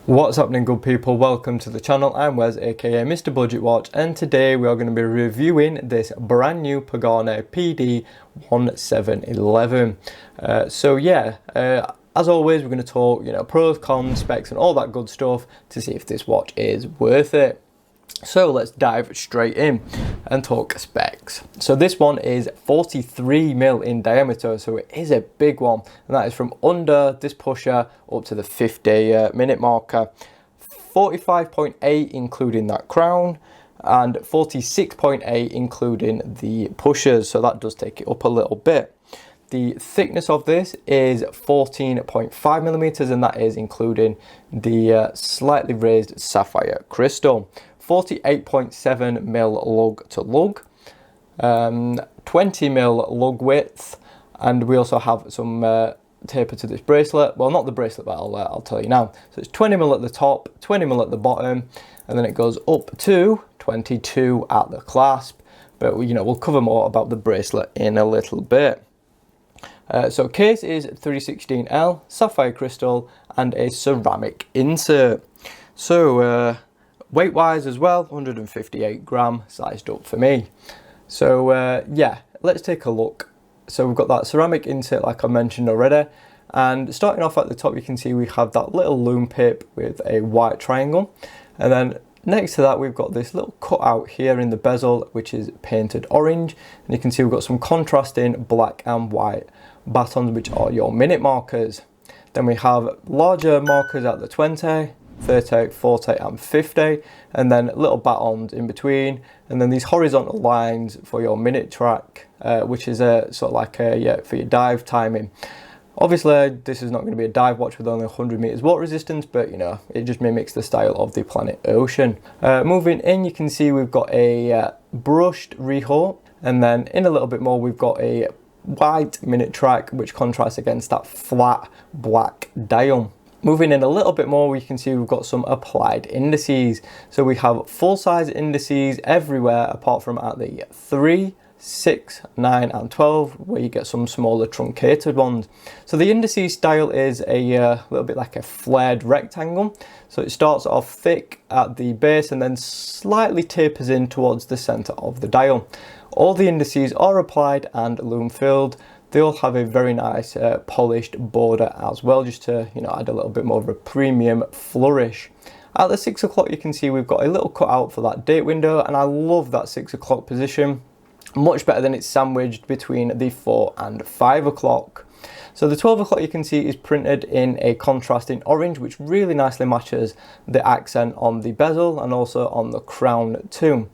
What's happening, good people? Welcome to the channel. I'm Wes, aka Mr. Budget Watch, and today we are going to be reviewing this brand new Pagani PD-1711. As always, we're going to talk, pros, cons, specs, and all that good stuff to see if this watch is worth it. So let's dive straight in and talk specs. So this one is 43mm in diameter, so it is a big one, and that is from under this pusher up to the 50-minute marker. 45.8 including that crown, and 46.8 including the pushers, so that does take it up a little bit. The thickness of this is 14.5mm, and that is including the slightly raised sapphire crystal. 48.7mm lug to lug, 20mm lug width, and we also have some taper to this bracelet. Well, not the bracelet, but I'll tell you now. So it's 20mm at the top, 20mm at the bottom, and then it goes up to 22 at the clasp. But we'll cover more about the bracelet in a little bit. So case is 316L, sapphire crystal, and a ceramic insert. So weight wise as well, 158 gram, sized up for me. So yeah, let's take a look. So we've got that ceramic insert like I mentioned already, and starting off at the top you can see we have that little Lume pip with a white triangle, and then next to that we've got this little cutout here in the bezel which is painted orange, and you can see we've got some contrasting black and white batons which are your minute markers. Then we have larger markers at the 20, 30, 40 and 50, and then little batons in between, and then these horizontal lines for your minute track, which is a sort of like for your dive timing. Obviously this is not going to be a dive watch with only 100 meters water resistance, but it just mimics the style of the Planet Ocean. Moving in, you can see we've got a brushed rehaut, and then in a little bit more we've got a white minute track which contrasts against that flat black dial. Moving in a little bit more, we can see we've got some applied indices. So we have full-size indices everywhere apart from at the 3, 6, 9 and 12, where you get some smaller truncated ones. So the indices style is a little bit like a flared rectangle. So it starts off thick at the base and then slightly tapers in towards the center of the dial. All the indices are applied and lume filled. They all have a very nice polished border as well, just to add a little bit more of a premium flourish. At the 6 o'clock you can see we've got a little cutout for that date window, and I love that 6 o'clock position. Much better than it's sandwiched between the 4 and 5 o'clock. So the 12 o'clock you can see is printed in a contrasting orange, which really nicely matches the accent on the bezel and also on the crown too.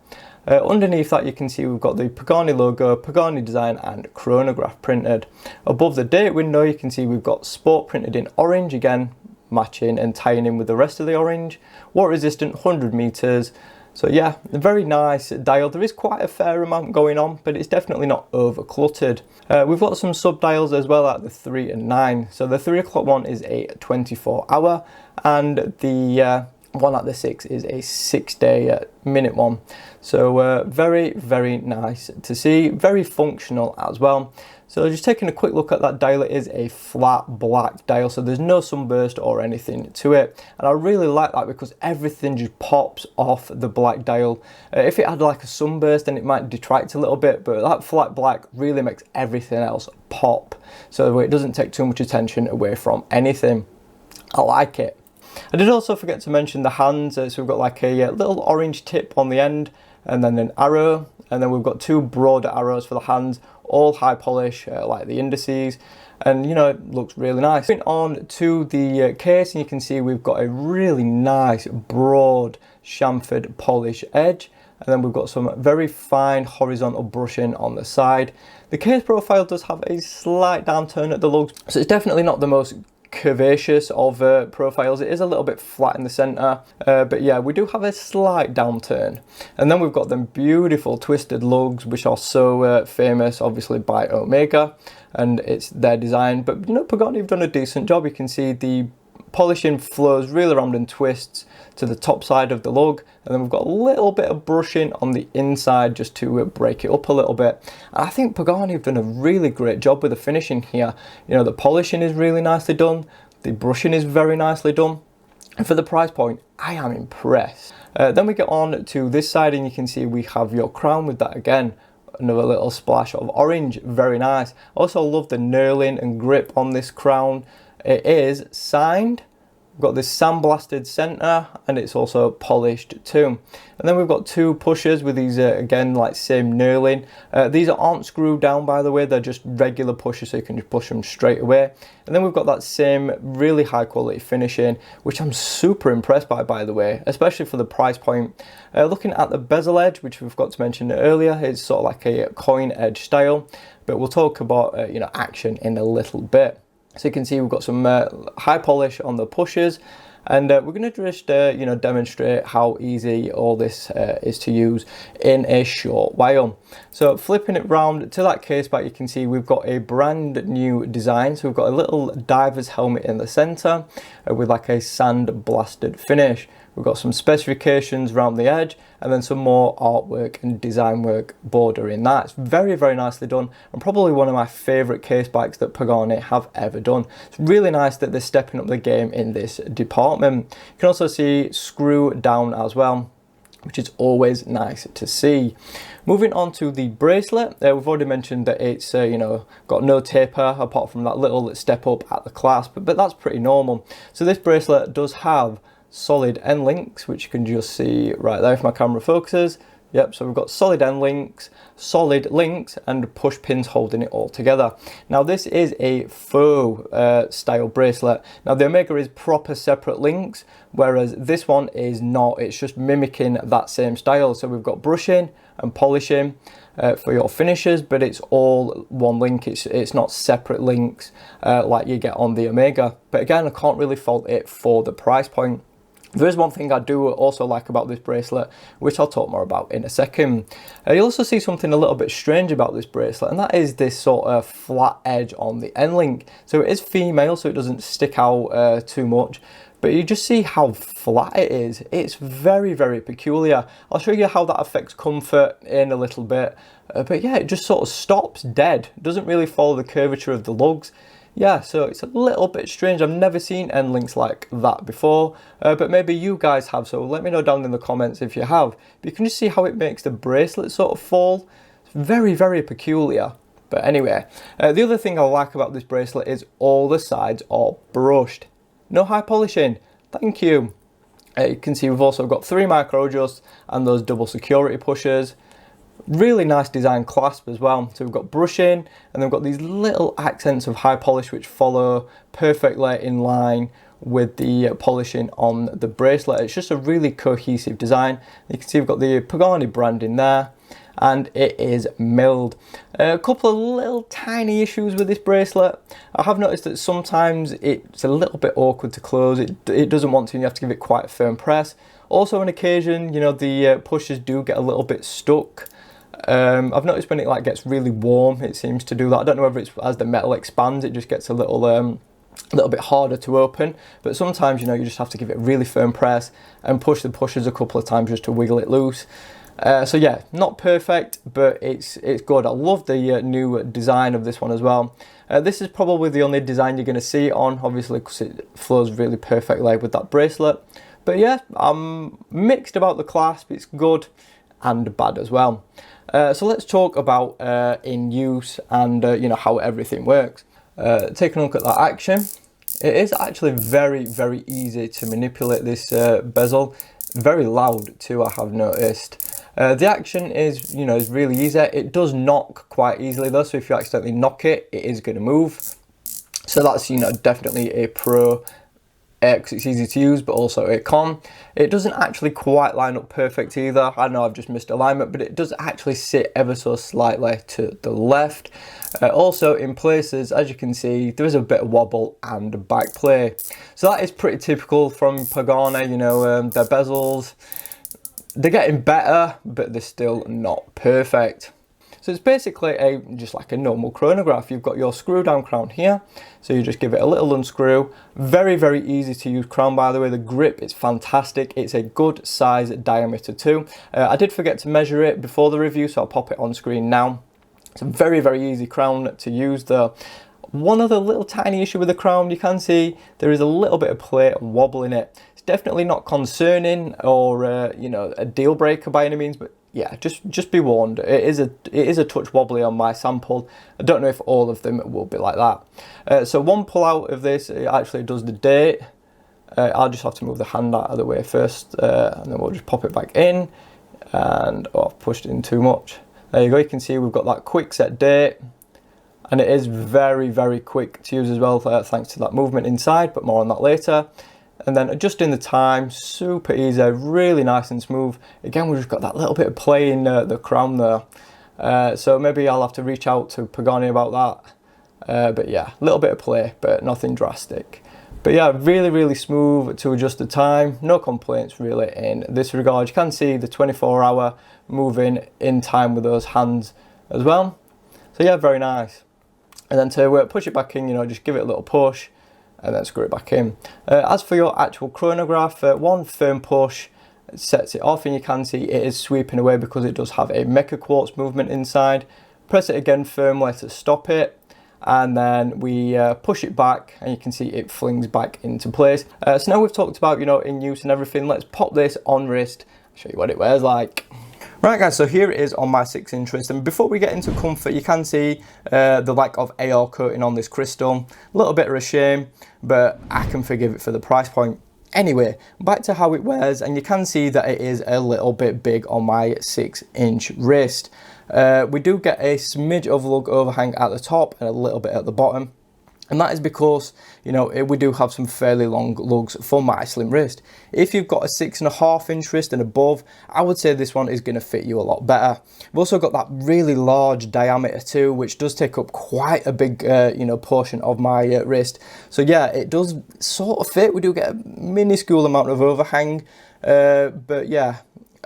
Underneath that you can see we've got the Pagani logo, Pagani Design and chronograph printed. Above the date window you can see we've got sport printed in orange, again matching and tying in with the rest of the orange. Water resistant, 100 meters. So yeah, a very nice dial. There is quite a fair amount going on, but it's definitely not over cluttered. We've got some sub dials as well at the 3 and 9. So the 3 o'clock one is a 24-hour, and the one at the 6 is a 6-day minute one. So very, very nice to see, very functional as well. So just taking a quick look at that dial, it is a flat black dial, so there's no sunburst or anything to it, and I really like that because everything just pops off the black dial. If it had like a sunburst then it might detract a little bit, but that flat black really makes everything else pop, so it doesn't take too much attention away from anything. I like it. I did also forget to mention the hands, so we've got like a little orange tip on the end and then an arrow, and then we've got two broader arrows for the hands, all high polish like the indices, and it looks really nice. Moving on to the case, and you can see we've got a really nice broad chamfered polish edge, and then we've got some very fine horizontal brushing on the side. The case profile does have a slight downturn at the lugs, so it's definitely not the most curvaceous of profiles. It is a little bit flat in the center, but yeah, we do have a slight downturn. And then we've got them beautiful twisted lugs which are so famous obviously by Omega, and it's their design, but Pagani have done a decent job. You can see the polishing flows really around and twists to the top side of the lug, and then we've got a little bit of brushing on the inside just to break it up a little bit. And I think Pagani have done a really great job with the finishing here. The polishing is really nicely done, the brushing is very nicely done, And for the price point, I am impressed. Then we get on to this side and you can see we have your crown with that again. Another little splash of orange, very nice. Also love the knurling and grip on this crown. It is signed. We've got this sandblasted center and it's also polished too. And then we've got two pushers with these again like same knurling. These aren't screwed down, by the way, they're just regular pushers, so you can just push them straight away. And then we've got that same really high quality finishing, which I'm super impressed by the way, especially for the price point. Looking at the bezel edge, which we've got to mention earlier, it's sort of like a coin edge style, but we'll talk about you know, action in a little bit. So you can see we've got some high polish on the pushers, and we're going to just you know, demonstrate how easy all this is to use in a short while. So flipping it round to that case back, you can see we've got a brand new design. So we've got a little diver's helmet in the center with like a sand blasted finish. We've got some specifications around the edge and then some more artwork and design work bordering that. It's very, very nicely done and probably one of my favourite case bikes that Pagani have ever done. It's really nice that they're stepping up the game in this department. You can also see screw down as well, which is always nice to see. Moving on to the bracelet, we've already mentioned that it's you know, got no taper apart from that little step up at the clasp, but that's pretty normal. So this bracelet does have solid end links, which you can just see right there if my camera focuses. Yep, so we've got solid end links, solid links, and push pins holding it all together. Now this is a faux style bracelet. Now the Omega is proper separate links, whereas this one is not. It's just mimicking that same style. So we've got brushing and polishing for your finishes, but it's all one link. It's not separate links like you get on the Omega. But again, I can't really fault it for the price point. There is one thing I do also like about this bracelet, which I'll talk more about in a second. You'll also see something a little bit strange about this bracelet, and that is this sort of flat edge on the end link. So it is female, so it doesn't stick out too much, but you just see how flat it is. It's very, very peculiar. I'll show you how that affects comfort in a little bit. But yeah, it just sort of stops dead. It doesn't really follow the curvature of the lugs. Yeah, so it's a little bit strange. I've never seen end links like that before, but maybe you guys have, so let me know down in the comments if you have. But you can just see how it makes the bracelet sort of fall. It's very, very peculiar. But anyway, the other thing I like about this bracelet is all the sides are brushed. No high polishing, thank you. You can see we've also got 3 micro adjusts and those double security pushers. Really nice design clasp as well. So we've got brushing and then we've got these little accents of high polish which follow perfectly in line with the polishing on the bracelet. It's just a really cohesive design. You can see we've got the Pagani branding there and it is milled. A couple of little tiny issues with this bracelet. I have noticed that sometimes it's a little bit awkward to close. It doesn't want to, and you have to give it quite a firm press. Also on occasion, you know, the pushers do get a little bit stuck. I've noticed when it like gets really warm, it seems to do that. I don't know whether it's as the metal expands, it just gets a little bit harder to open. But sometimes, you know, you just have to give it a really firm press and push the pushers a couple of times just to wiggle it loose. So yeah, not perfect, but it's good. I love the new design of this one as well. This is probably the only design you're going to see it on, obviously, because it flows really perfectly with that bracelet. But yeah, I'm mixed about the clasp. It's good and bad as well. So let's talk about in use and you know, how everything works. Taking a look at that action, it is actually very, very easy to manipulate this bezel. Very loud too, I have noticed. The action is, you know, is really easy. It does knock quite easily though, so if you accidentally knock it, it is going to move. So that's, you know, definitely a pro. Because it's easy to use, but also a con. It doesn't actually quite line up perfect either. I know I've just missed alignment, but it does actually sit ever so slightly to the left. Also in places, as you can see, there is a bit of wobble and back play. So that is pretty typical from Pagani. You know, their bezels, they're getting better, but they're still not perfect. So it's basically just like a normal chronograph. You've got your screw down crown here. So you just give it a little unscrew. Very, very easy to use crown, by the way. The grip is fantastic. It's a good size diameter too. I did forget to measure it before the review, so I'll pop it on screen now. It's a very, very easy crown to use though. One other little tiny issue with the crown, you can see there is a little bit of play and wobble in it. It's definitely not concerning or you know, a deal breaker by any means, but yeah, just be warned. It is a touch wobbly on my sample. I don't know if all of them will be like that. So one pull out of this, it actually does the date. I'll just have to move the hand out of the way first, and then we'll just pop it back in. And oh, I've pushed it in too much. There you go. You can see we've got that quick set date, and it is very, very quick to use as well, thanks to that movement inside. But more on that later. And then adjusting the time, super easy, really nice and smooth. Again, we've just got that little bit of play in the crown there. So maybe I'll have to reach out to Pagani about that. But yeah, a little bit of play, but nothing drastic. But yeah, really, really smooth to adjust the time. No complaints really in this regard. You can see the 24-hour moving in time with those hands as well. So yeah, very nice. And then to push it back in, you know, just give it a little push and then screw it back in. As for your actual chronograph, one firm push sets it off, and you can see it is sweeping away because it does have a mecha quartz movement inside. Press it again firmly to stop it, and then we push it back, and you can see it flings back into place. So now we've talked about, you know, in use and everything, let's pop this on wrist, show you what it wears like. Right guys, so here it is on my 6-inch wrist, and before we get into comfort, you can see the lack of AR coating on this crystal. A little bit of a shame, but I can forgive it for the price point. Anyway, back to how it wears, and you can see that it is a little bit big on my 6-inch wrist. We do get a smidge of lug overhang at the top and a little bit at the bottom. And that is because, you know, we do have some fairly long lugs for my slim wrist. If you've got a 6.5-inch wrist and above, I would say this one is going to fit you a lot better. We've also got that really large diameter too, which does take up quite a big, you know, portion of my wrist. So yeah, it does sort of fit. We do get a minuscule amount of overhang, but yeah,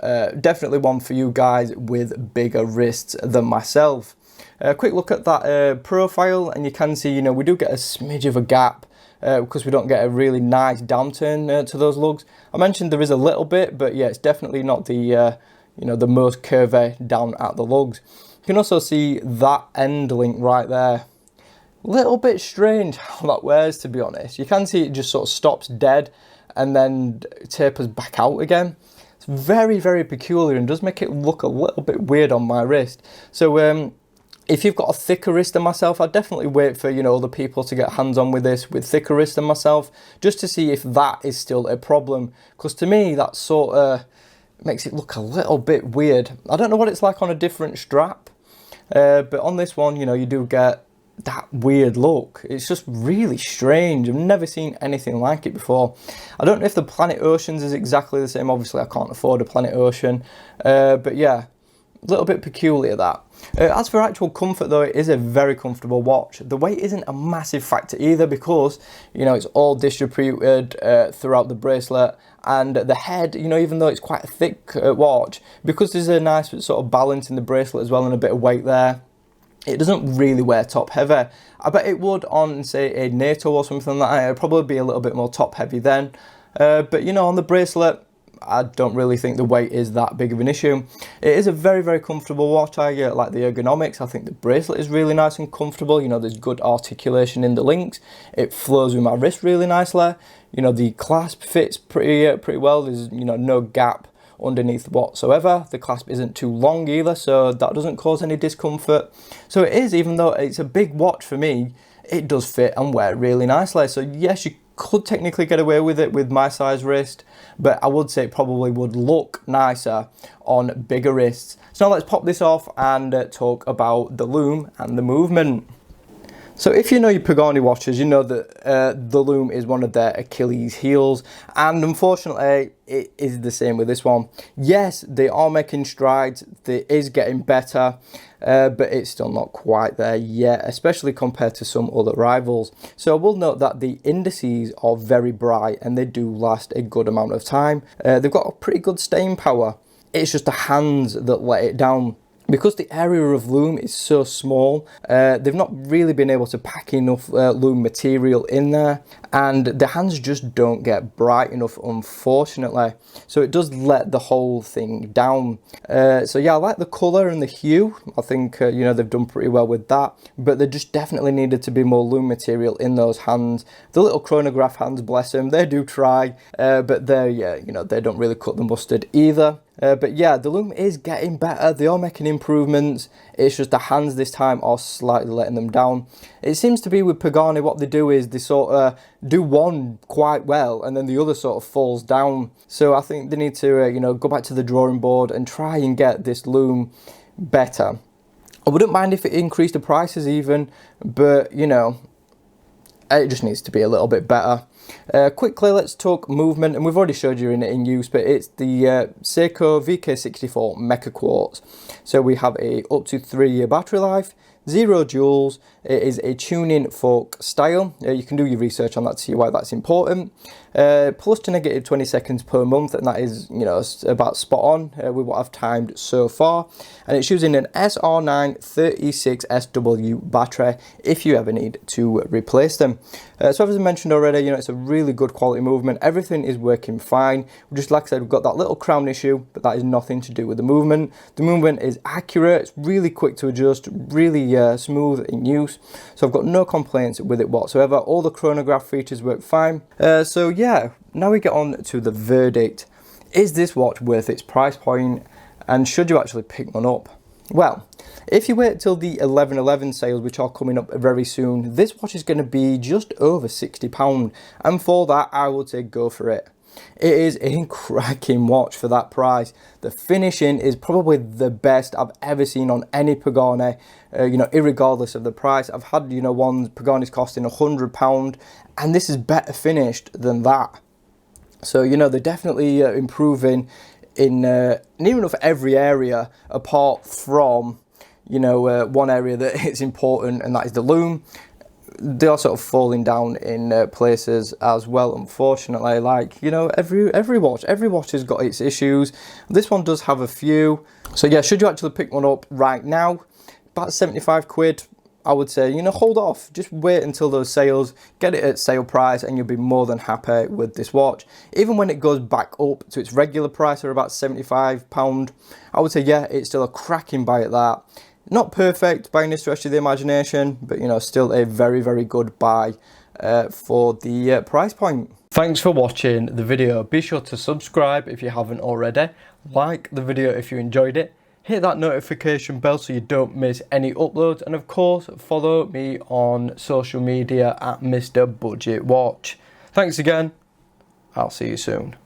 definitely one for you guys with bigger wrists than myself. A quick look at that profile, and you can see, you know, we do get a smidge of a gap because we don't get a really nice downturn to those lugs. I mentioned there is a little bit, but yeah, it's definitely not the you know, the most curvy down at the lugs. You can also see that end link right there. Little bit strange how that wears, to be honest. You can see it just sort of stops dead and then tapers back out again. It's very, very peculiar and does make it look a little bit weird on my wrist. So if you've got a thicker wrist than myself, I'd definitely wait for, you know, other people to get hands-on with this with thicker wrist than myself, just to see if that is still a problem. Because to me, that sort of makes it look a little bit weird. I don't know what it's like on a different strap, but on this one, you know, you do get that weird look. It's just really strange. I've never seen anything like it before. I don't know if the Planet Oceans is exactly the same. Obviously, I can't afford a Planet Ocean, but yeah, a little bit peculiar that. As for actual comfort though, it is a very comfortable watch. The weight isn't a massive factor either because, you know, it's all distributed throughout the bracelet, and the head, you know, even though it's quite a thick watch, because there's a nice sort of balance in the bracelet as well and a bit of weight there, it doesn't really wear top heavy. I bet it would on, say, a NATO or something like that. It'd probably be a little bit more top heavy then. But, you know, on the bracelet, I don't really think the weight is that big of an issue. It is a very, very comfortable watch. I like the ergonomics. I think the bracelet is really nice and comfortable. You know, there's good articulation in the links. It flows with my wrist really nicely. You know, the clasp fits pretty well. There's, you know, no gap underneath whatsoever. The clasp isn't too long either, so that doesn't cause any discomfort. So it is, even though it's a big watch for me, it does fit and wear really nicely. So yes, you could technically get away with it with my size wrist, but I would say it probably would look nicer on bigger wrists. So now let's pop this off and talk about the Lume and the movement. So if you know your Pagani watches, you know that the Lume is one of their Achilles heels, and unfortunately it is the same with this one. Yes, they are making strides, it is getting better, but it's still not quite there yet, especially compared to some other rivals. So I will note that the indices are very bright and they do last a good amount of time. They've got a pretty good staying power. It's just the hands that let it down. Because the area of Lume is so small, they've not really been able to pack enough Lume material in there, and the hands just don't get bright enough, unfortunately. So it does let the whole thing down. So yeah, I like the colour and the hue. I think you know, they've done pretty well with that, but there just definitely needed to be more Lume material in those hands. The little chronograph hands, bless them, they do try, but they're, yeah, you know, they don't really cut the mustard either. But yeah, the Lume is getting better. They are making improvements. It's just the hands this time are slightly letting them down. It seems to be with Pagani, what they do is they sort of do one quite well and then the other sort of falls down. So I think they need to, you know, go back to the drawing board and try and get this Lume better. I wouldn't mind if it increased the prices even, but you know, it just needs to be a little bit better. Quickly, let's talk movement, and we've already showed you in use, but it's the Seiko VK64 Mecha Quartz. So we have a up to 3-year battery life, 0 joules. It is a tuning fork style. You can do your research on that to see why that's important. Plus to negative 20 seconds per month, and that is, you know, about spot on with what I've timed so far. And it's using an SR9 36SW battery if you ever need to replace them. So as I mentioned already, you know, it's a really good quality movement. Everything is working fine. Just like I said, we've got that little crown issue, but that is nothing to do with the movement. The movement is accurate. It's really quick to adjust, really smooth in use. So I've got no complaints with it whatsoever. All the chronograph features work fine. So yeah, now we get on to the verdict. Is this watch worth its price point, and should you actually pick one up? Well, if you wait till the 1111 sales, which are coming up very soon, this watch is going to be just over £60, and for that I would say go for it. It is a cracking watch for that price. The finishing is probably the best I've ever seen on any Pagani, you know, irregardless of the price. I've had, you know, ones Pagani's costing £100, and this is better finished than that. So, you know, they're definitely improving in near enough every area, apart from, you know, one area that is important, and that is the Lume. They are sort of falling down in places as well, unfortunately. Like, you know, every watch has got its issues. This one does have a few. So yeah, should you actually pick one up right now, about 75 quid, I would say, you know, hold off. Just wait until those sales, get it at sale price, and you'll be more than happy with this watch. Even when it goes back up to its regular price, or about £75, I would say, yeah, it's still a cracking buy at that. Not perfect by any stretch of the imagination, but, you know, still a very, very good buy for the price point. Thanks for watching the video. Be sure to subscribe if you haven't already. Like the video if you enjoyed it. Hit that notification bell so you don't miss any uploads. And of course, follow me on social media at Mr. Budget Watch. Thanks again. I'll see you soon.